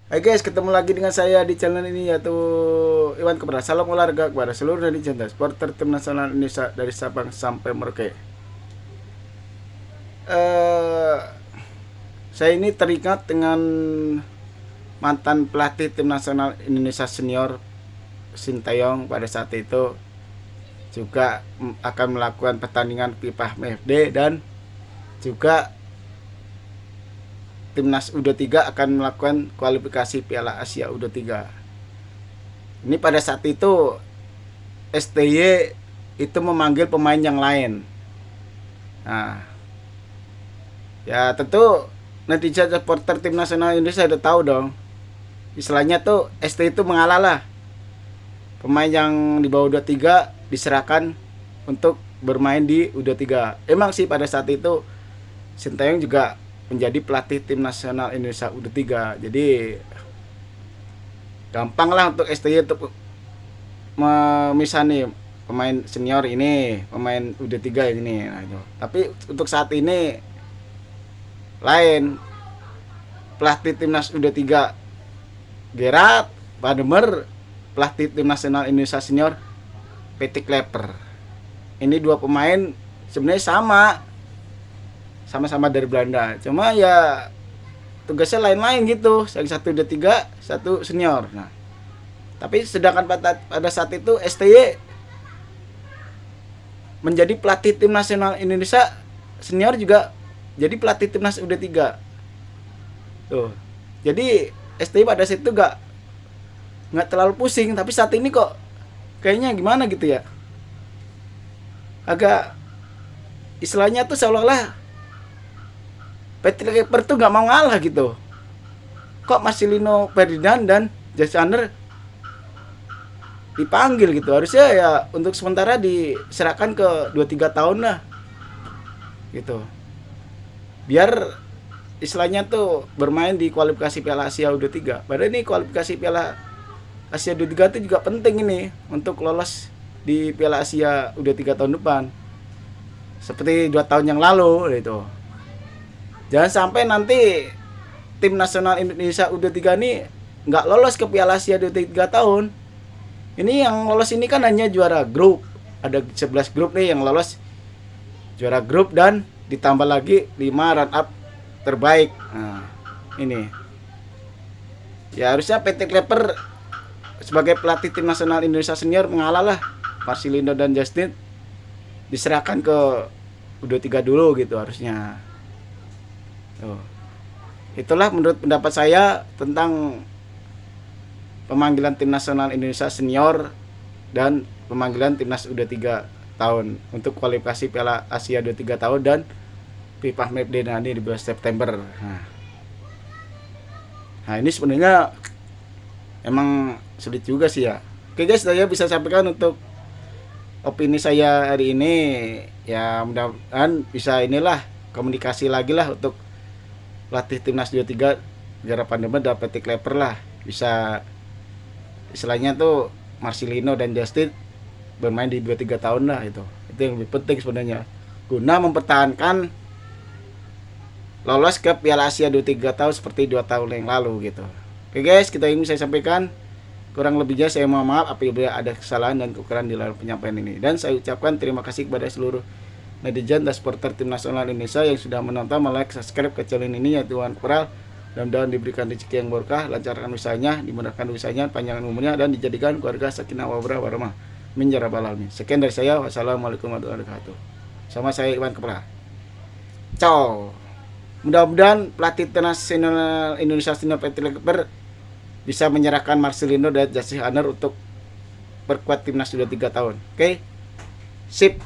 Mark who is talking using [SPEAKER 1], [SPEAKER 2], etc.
[SPEAKER 1] Hai guys, ketemu lagi dengan saya di channel ini yaitu Iwan Kepra. Salam olahraga kepada seluruh netizen dan supporter tim nasional Indonesia dari Sabang sampai Merauke. Eh, saya ini teringat dengan mantan pelatih tim nasional Indonesia senior Sintayong pada saat itu juga akan melakukan pertandingan FIFA MFD dan juga timnas U23 akan melakukan kualifikasi Piala Asia U23. Ini pada saat itu STY itu memanggil pemain yang lain. Nah, ya tentu netizen supporter tim nasional Indonesia udah tahu dong. Istilahnya tuh STY itu mengalah lah. Pemain yang di bawah U23 diserahkan untuk bermain di U23. Emang sih pada saat itu Sintayong juga menjadi pelatih tim nasional Indonesia U23. Jadi gampang lah untuk STY untuk memisah nih pemain senior ini, pemain U23 ini. Nah, itu. Tapi untuk saat ini lain, pelatih timnas U23 Gerard Pademer, pelatih tim nasional Indonesia senior Patrick Klepper. Ini dua pemain sebenarnya sama-sama dari Belanda. Cuma ya tugasnya lain-lain gitu. Yang satu U23, satu senior. Nah, tapi sedangkan pada saat itu STY menjadi pelatih tim nasional Indonesia senior juga jadi pelatih timnas U23. Tuh. Jadi STY pada saat itu nggak terlalu pusing, tapi saat ini kok kayaknya gimana gitu ya. Agak istilahnya tuh seolah-olah Patrick Klepper tuh nggak mau ngalah gitu. Kok Marcelino Ferdinand dan Jesse Under dipanggil gitu, harusnya ya untuk sementara diserahkan ke 2-3 tahun lah gitu, biar istilahnya tuh bermain di kualifikasi Piala Asia U23. Padahal ini kualifikasi Piala Asia U23 itu juga penting ini untuk lolos di Piala Asia U23 tahun depan seperti 2 tahun yang lalu gitu. Jangan sampai nanti tim nasional Indonesia U23 ini nggak lolos ke Piala Asia U23 tahun. Ini yang lolos ini kan hanya juara grup. Ada 11 grup nih yang lolos juara grup dan ditambah lagi 5 run up terbaik. Nah, ini. Ya harusnya PT Klepper sebagai pelatih tim nasional Indonesia senior mengalah lah. Marcelino dan Justin diserahkan ke U23 dulu gitu harusnya. Tuh. Itulah menurut pendapat saya tentang pemanggilan tim nasional Indonesia senior dan pemanggilan timnas U23 tahun untuk kualifikasi Piala Asia 23 tahun dan FIFA MAPD nanti di bulan September. Nah ini sebenarnya emang sulit juga sih ya. Oke guys, saya bisa sampaikan untuk opini saya hari ini. Ya mudah-mudahan bisa inilah komunikasi lagi lah untuk pelatih timnas 23 Gerard Pademer dan Patrick Klepper lah, bisa istilahnya tuh Marcelino dan Justin bermain di 2-3 tahun lah itu yang lebih penting sebenarnya guna mempertahankan lolos ke Piala Asia 23 tahun seperti 2 tahun yang lalu gitu. Oke guys, kita ingin saya sampaikan, kurang lebihnya saya mohon maaf apabila ada kesalahan dan kekurangan di dalam penyampaian ini, dan saya ucapkan terima kasih kepada seluruh netizen dan supporter tim nasional Indonesia yang sudah menonton, like, subscribe ke channel ini yaitu Iwan Kepra. Mudah-mudahan diberikan rezeki yang berkah, lancarkan usahanya, dimudahkan usahanya, panjangkan umurnya, dan dijadikan keluarga sakinah warahmah min ya rabbal alamin. Sekian dari saya, wassalamualaikum warahmatullahi wabarakatuh. Sama saya Iwan Kepra. Ciao. Mudah-mudahan pelatih nasional Indonesia senior Patrick Klepper bisa menyerahkan Marcelino dan Jesse Under untuk perkuat timnas sudah 3 tahun. Oke? Sip.